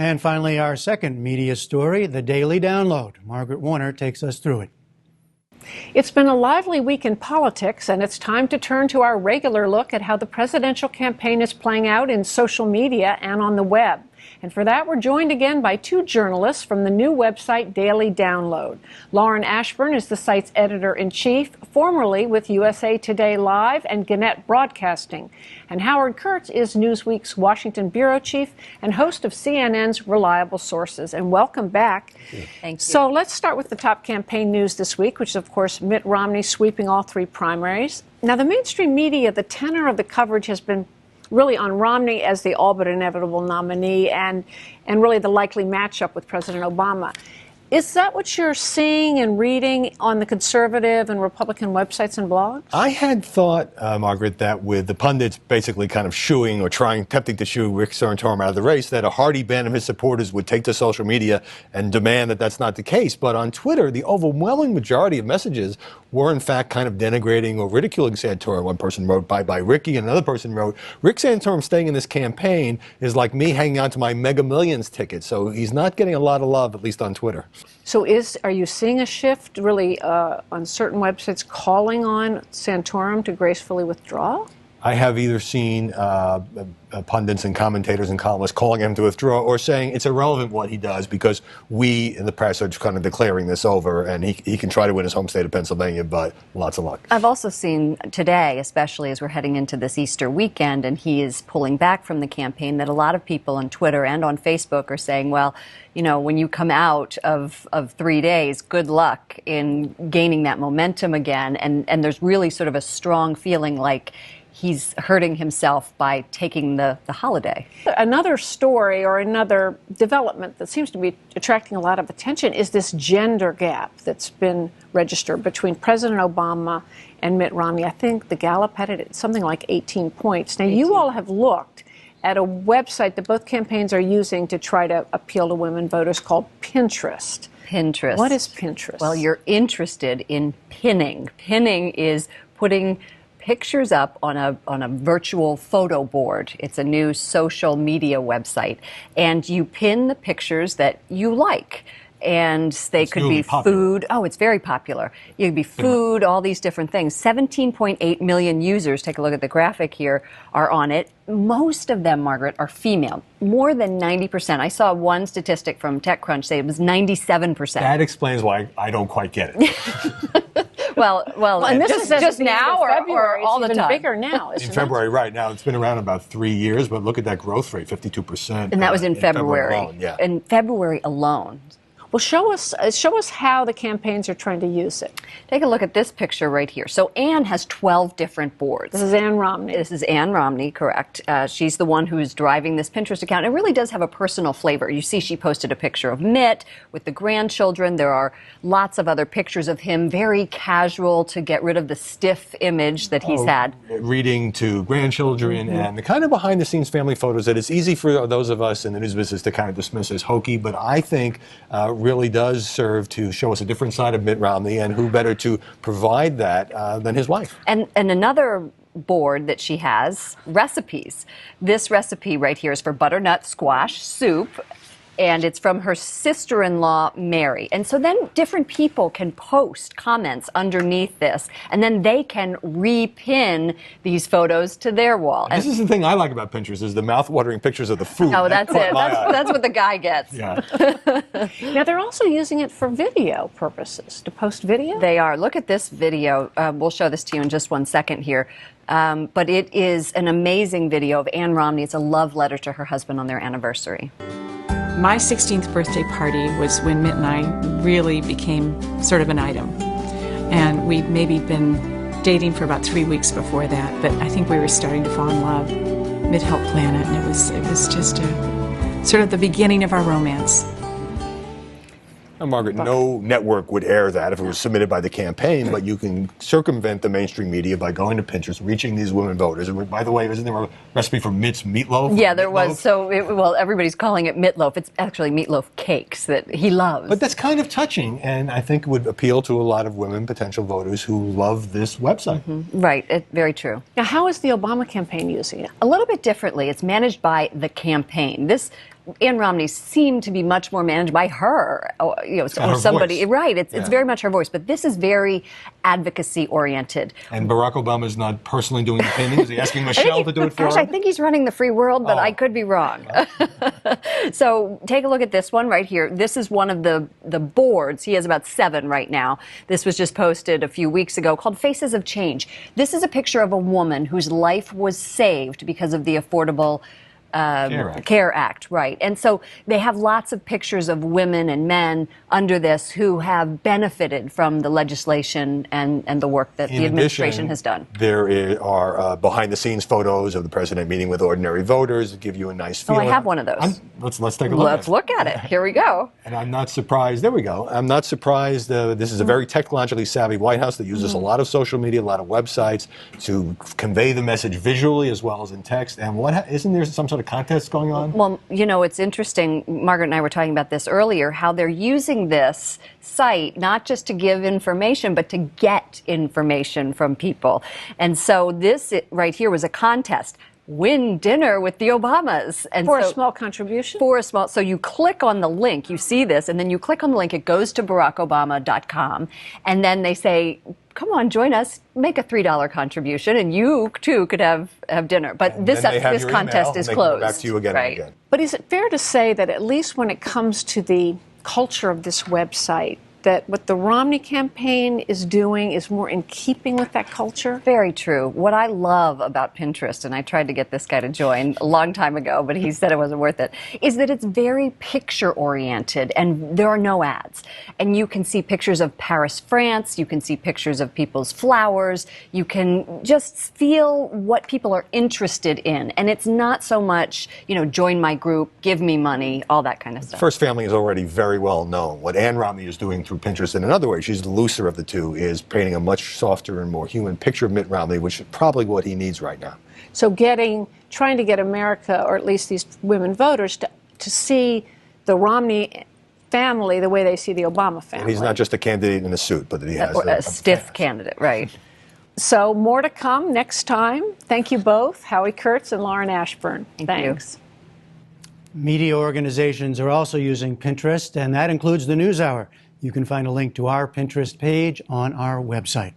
And finally, our second media story, the Daily Download. Margaret Warner takes us through it. It's been a lively week in politics, and it's time to turn to our regular look at how the presidential campaign is playing out in social media and on the web. And for that, we're joined again by two journalists from the new website Daily Download. Lauren Ashburn is the site's editor-in-chief, formerly with USA Today Live and Gannett Broadcasting. And Howard Kurtz is Newsweek's Washington bureau chief and host of CNN's Reliable Sources. And welcome back. Thank you. So let's start with the top campaign news this week, which is, of course, Mitt Romney sweeping all three primaries. Now, the mainstream media, the tenor of the coverage has been really on Romney as the all but inevitable nominee and really the likely matchup with President Obama. Is that what you're seeing and reading on the conservative and Republican websites and blogs? I had thought, Margaret, that with the pundits basically kind of shooing or attempting to shoo Rick Santorum out of the race, that a hearty band of his supporters would take to social media and demand that that's not the case. But on Twitter, the overwhelming majority of messages were in fact kind of denigrating or ridiculing Santorum. One person wrote, "Bye-bye Ricky," and another person wrote, "Rick Santorum staying in this campaign is like me hanging on to my Mega Millions ticket." So he's not getting a lot of love, at least on Twitter. So are you seeing a shift really on certain websites calling on Santorum to gracefully withdraw? I have either seen pundits and commentators and columnists calling him to withdraw or saying it's irrelevant what he does because we in the press are just kind of declaring this over and he can try to win his home state of Pennsylvania, but lots of luck. I've also seen today, especially as we're heading into this Easter weekend and he is pulling back from the campaign, that a lot of people on Twitter and on Facebook are saying, well, you know, when you come out of 3 days, good luck in gaining that momentum again. And there's really sort of a strong feeling like he's hurting himself by taking the holiday. Another story or another development that seems to be attracting a lot of attention is this gender gap that's been registered between President Obama and Mitt Romney. I think the Gallup had it at something like 18 points. Now, 18. You all have looked at a website that both campaigns are using to try to appeal to women voters called Pinterest. Pinterest. What is Pinterest? Well, you're interested in pinning. Pinning is putting pictures up on a virtual photo board. It's a new social media website. And you pin the pictures that you like. And they could be food. Oh, it's very popular. It could be food, all these different things. 17.8 million users, take a look at the graphic here, are on it. Most of them, Margaret, are female. More than 90%. I saw one statistic from TechCrunch say it was 97%. That explains why I don't quite get it. Well, and this is just now or all the time? It's bigger now, isn't in February, right now. It's been around about 3 years, but look at that growth rate, 52%. And that was in February. Alone, yeah. In February alone. Well, show us how the campaigns are trying to use it. Take a look at this picture right here. So Ann has 12 different boards. This is Ann Romney. This is Ann Romney, correct. She's the one who's driving this Pinterest account. It really does have a personal flavor. You see she posted a picture of Mitt with the grandchildren. There are lots of other pictures of him, very casual to get rid of the stiff image that he's had. Reading to grandchildren and the kind of behind-the-scenes family photos that it's easy for those of us in the news business to kind of dismiss as hokey, but I think really does serve to show us a different side of Mitt Romney, and who better to provide that than his wife. And another board that she has, recipes. This recipe right here is for butternut squash soup, and it's from her sister-in-law, Mary. And so then different people can post comments underneath this, and then they can repin these photos to their wall. This is the thing I like about Pinterest, is the mouth-watering pictures of the food. Oh, that's it. That's what the guy gets. Yeah. Now, they're also using it for video purposes, to post video? They are. Look at this video. We'll show this to you in just 1 second here. But it is an amazing video of Ann Romney. It's a love letter to her husband on their anniversary. My 16th birthday party was when Mitt and I really became sort of an item. And we'd maybe been dating for about 3 weeks before that, but I think we were starting to fall in love. Mitt helped plan it, and it was just sort of the beginning of our romance. Now, Margaret, no network would air that if it was submitted by the campaign, but you can circumvent the mainstream media by going to Pinterest, reaching these women voters. And by the way, isn't there a recipe for Mitt's meatloaf? Yeah, there was. So, well, everybody's calling it meatloaf. It's actually meatloaf cakes that he loves. But that's kind of touching, and I think would appeal to a lot of women potential voters who love this website. Mm-hmm. Right, very true. Now, how is the Obama campaign using it? A little bit differently. It's managed by the campaign. This Ann Romney seemed to be much more managed by her, or, or her somebody. voice. Right. It's Yeah. very much her voice. But this is very advocacy oriented. And Barack Obama is not personally doing the pinning. Is he asking Michelle to do it for Gosh, him? I think he's running the free world, but I could be wrong. So take a look at this one right here. This is one of the boards. He has about 7 right now. This was just posted a few weeks ago called Faces of Change. This is a picture of a woman whose life was saved because of the Affordable Care Act, right. And so they have lots of pictures of women and men under this who have benefited from the legislation and the work that the administration has done. There are behind-the-scenes photos of the president meeting with ordinary voters to give you a nice Oh, feeling. I have one of those. Let's take a look. Let's look at it. Here we go. And I'm not surprised. There we go. I'm not surprised. This is a very technologically savvy White House that uses a lot of social media, a lot of websites to convey the message visually as well as in text. And isn't there some sort of contest going on? Well, it's interesting. Margaret and I were talking about this earlier, how they're using this site not just to give information, but to get information from people. And so this right here was a contest. Win dinner with the Obamas. And For a small contribution? So you click on the link, you see this, and then you click on the link, it goes to BarackObama.com, and then they say, come on, join us, make a $3 contribution, and you too could have dinner. But And this then they have this your contest email, is and they can go closed. back to you again right. and again. But is it fair to say that at least when it comes to the culture of this website, that what the Romney campaign is doing is more in keeping with that culture? Very true. What I love about Pinterest, and I tried to get this guy to join a long time ago, but he said it wasn't worth it, is that it's very picture oriented and there are no ads. And you can see pictures of Paris, France. You can see pictures of people's flowers. You can just feel what people are interested in. And it's not so much, join my group, give me money, all that kind of stuff. First Family is already very well known. What Ann Romney is doing through Pinterest, in another way, she's the looser of the two, is painting a much softer and more human picture of Mitt Romney, which is probably what he needs right now. So trying to get America, or at least these women voters, to see the Romney family the way they see the Obama family. And he's not just a candidate in a suit, but that he has a stiff candidate, right. So more to come next time. Thank you both, Howie Kurtz and Lauren Ashburn. Thanks. Media organizations are also using Pinterest, and that includes the NewsHour. You can find a link to our Pinterest page on our website.